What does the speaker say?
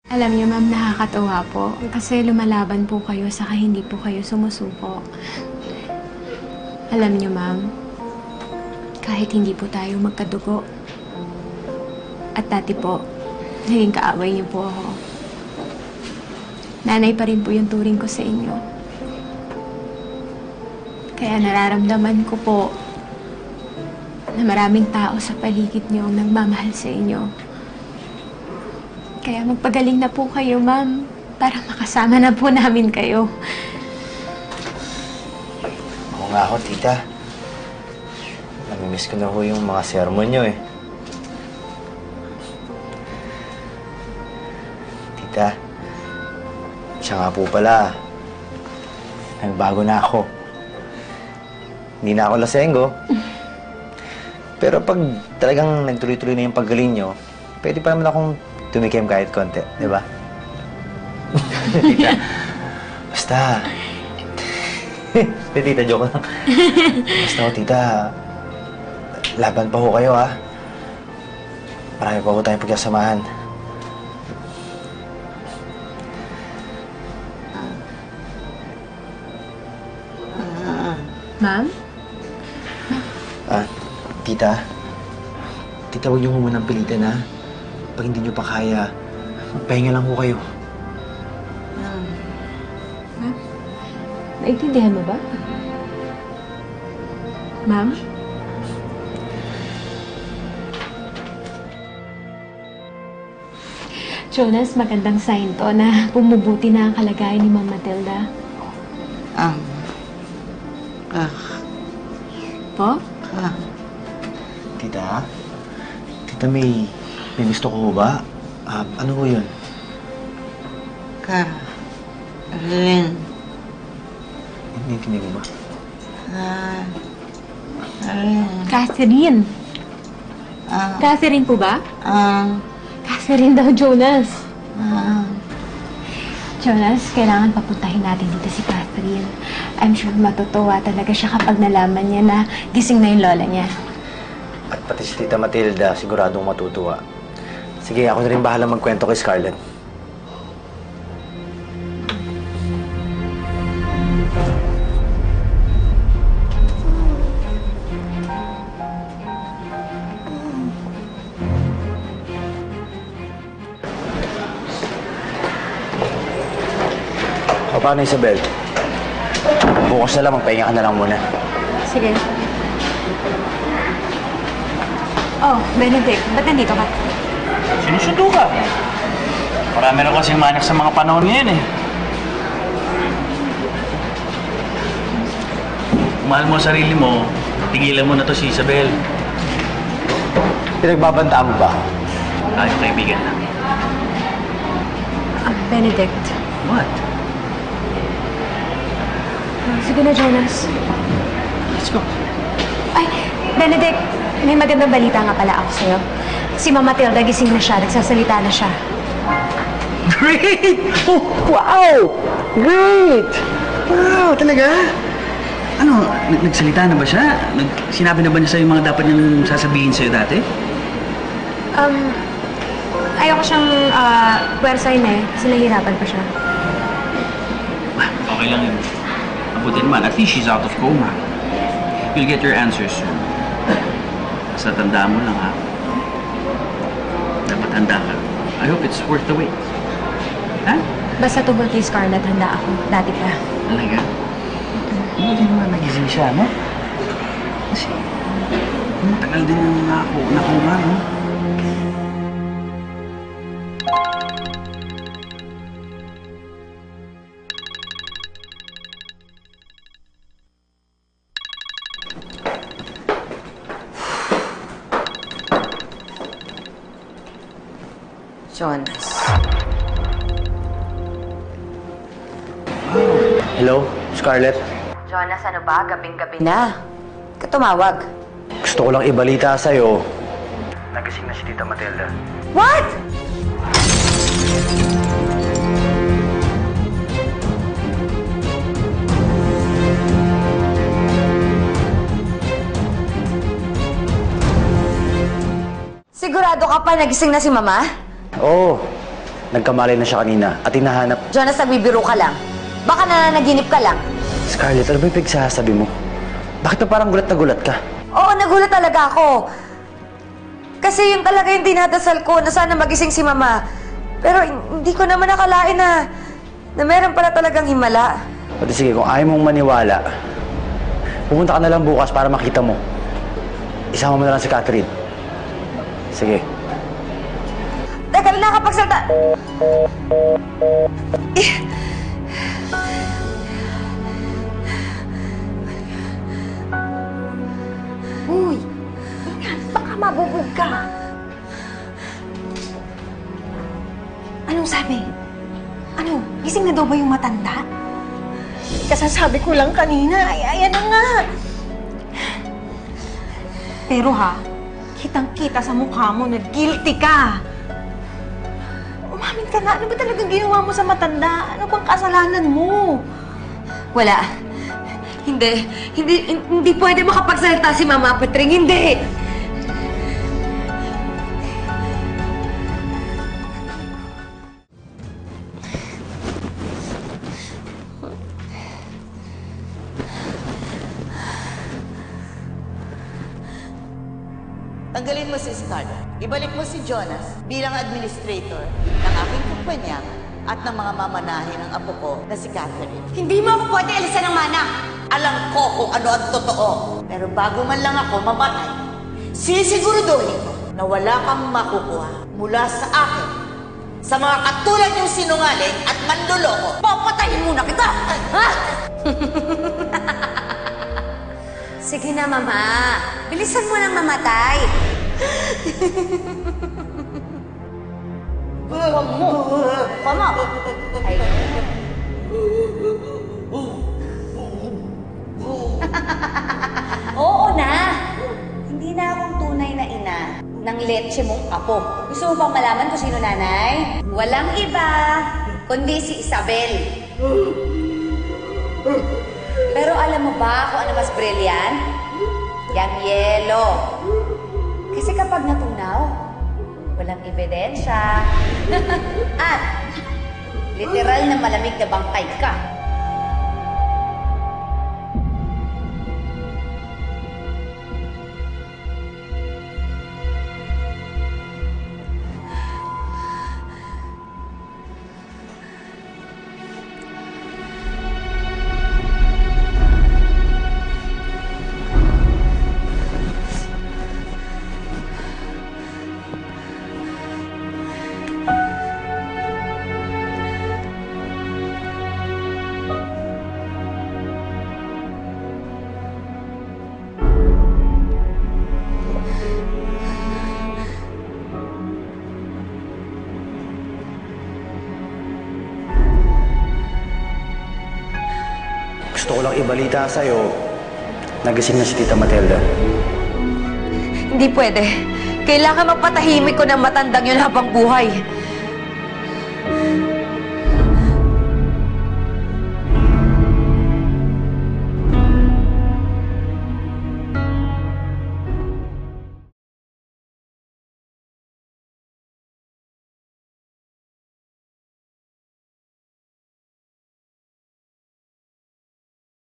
Alam niyo, ma'am, nakakatuwa po. Kasi lumalaban po kayo, saka hindi po kayo sumusuko. Alam niyo, ma'am, kahit hindi po tayo magkadugo, at dati po, naging kaaway niyo po ako. Nanay pa rin po yung turing ko sa inyo. Kaya nararamdaman ko po na maraming tao sa paligid niyo ang nagmamahal sa inyo. Kaya magpagaling na po kayo, ma'am, para makasama na po namin kayo. Oo nga ako, tita. Namimiss ko na ho yung mga sermon nyo eh. Tita, siya nga po pala, nagbago na ako. Hindi na ako lasenggo. Pero pag talagang nagtuloy-tuloy na yung paggaling nyo, pwede pa naman akong tumikim kahit konti, di ba? Tita, basta. Tita, joke lang. Basta ho, tita, laban pa ho kayo, ha? Marami pa ho tayong pagkasamahan. Ma'am? Tita, huwag niyo ho munang pilitin, ha? Pag hindi niyo pa kaya, magpahinga lang ho kayo. Ma'am? Naintindihan mo ba? Ma'am? Jonas, magandang sign to na bumubuti na ang kalagayan ni Ma'am Matilda. Po? Tita, may gusto ko ba? Ano ho yun? Carlin. Hindi ko ba? Catherine. Catherine po ba? Catherine daw, Jonas. Jonas, kailangan papuntahin natin dito si Catherine. I'm sure matutuwa talaga siya kapag nalaman niya na gising na yung lola niya. At pati si Tita Matilda, siguradong matutuwa. Sige, ako na rin bahala magkwento kay Scarlett. O, paano, Isabel? Bukas na lang, magpahinga ka na lang muna. Sige. Oh, Benedict, ba't nandito ka? Sinusundo ka. Marami na kasing manik sa mga panahon ngayon eh. Kung mahal mo ang sarili mo, tigilan mo na to si Isabel. Pinagbabantaan mo ba? Tayo kaibigan lang. Benedict. What? Sige na, Jonas. Let's go. Ay, Benedict, may magandang balita nga pala ako sa'yo. Si Mama Matilda, gising na siya. Nagsasalita na siya. Great! Oh, wow! Great! Wow, talaga? Ano, nagsalita na ba siya? Sinabi na ba niya sa'yo yung mga dapat niyang sasabihin sa'yo dati? Ayoko siyang puwersahin eh. Kasi nahihirapan pa siya. Okay lang yun. Mabuti naman, at least she's out of coma. You'll get your answers soon. Basta tandaan mo lang, ha? Dapat handa ka. I hope it's worth the wait. Ha? Basta tungkol kay Scarlett, handa ako. Dati pa. Talaga? Mabuti naman nagising siya, no? Kasi, matagal din yung nakuma, no? Jonas. Hello, Scarlett? Jonas, ano ba? Gabing-gabi na. Katumawag. Gusto ko lang ibalita sa'yo. Nagising na si Tita Matilda. What? Sigurado ka pa nagising na si Mama? Oo. nagkamalay na siya kanina at hinahanap. Jonas, nagbibiro ka lang. Baka nananaginip ka lang. Scarlett, ano ba yung pinagsasabi mo? Bakit na parang gulat na gulat ka? Oo, nagulat talaga ako. Kasi yun talaga yung dinadasal ko na sana magising si Mama. Pero hindi ko naman nakalain na meron pala talagang himala. Pati sige, kung ayaw mong maniwala, pumunta ka na lang bukas para makita mo. Isama mo na lang si Catherine. Sige. Teka, nakapagsalta... Uy! Ingat, baka mabubog ka. Anong sabi? Ano, gising na daw ba yung matanda? Kasasabi ko lang kanina, ayan na nga. Pero ha, kitang-kita sa mukha mo na guilty ka. Umamin ka na, ano ba talagang ginawa mo sa matanda? Ano bang kasalanan mo? Wala. Hindi pwede makapagsalita si Mama Petring, hindi! Tanggalin mo si Scarlett. Ibalik mo si Jonas bilang administrator ng aking kumpanya at ng mga mamanahin ng apo ko na si Catherine. Hindi mo ako pwede alisan ng mana! Alam ko kung ano ang totoo. Pero bago man lang ako mamatay, sisiguraduhin ko na wala kang makukuha mula sa akin. Sa mga katulad yung sinungaling at manluloko, papatayin muna kita! Ha? Sige na, Mama. Bilisan mo nang mamatay. Huwag mo. Ay. Oo na. Hindi na akong tunay na ina ng leche mong apo. Gusto mo bang malaman kung sino nanay? Walang iba, kundi si Isabel. Pero alam mo ba kung ano mas brilliant? Yang yelo. Kasi kapag natunaw, walang ebidensya. At literal na malamig na bangkay ka. Gusto ko lang ibalita sa'yo, nagising na si Tita Matilda. Hindi pwede. Kailangan magpatahimik ko ng matandang yun habang buhay.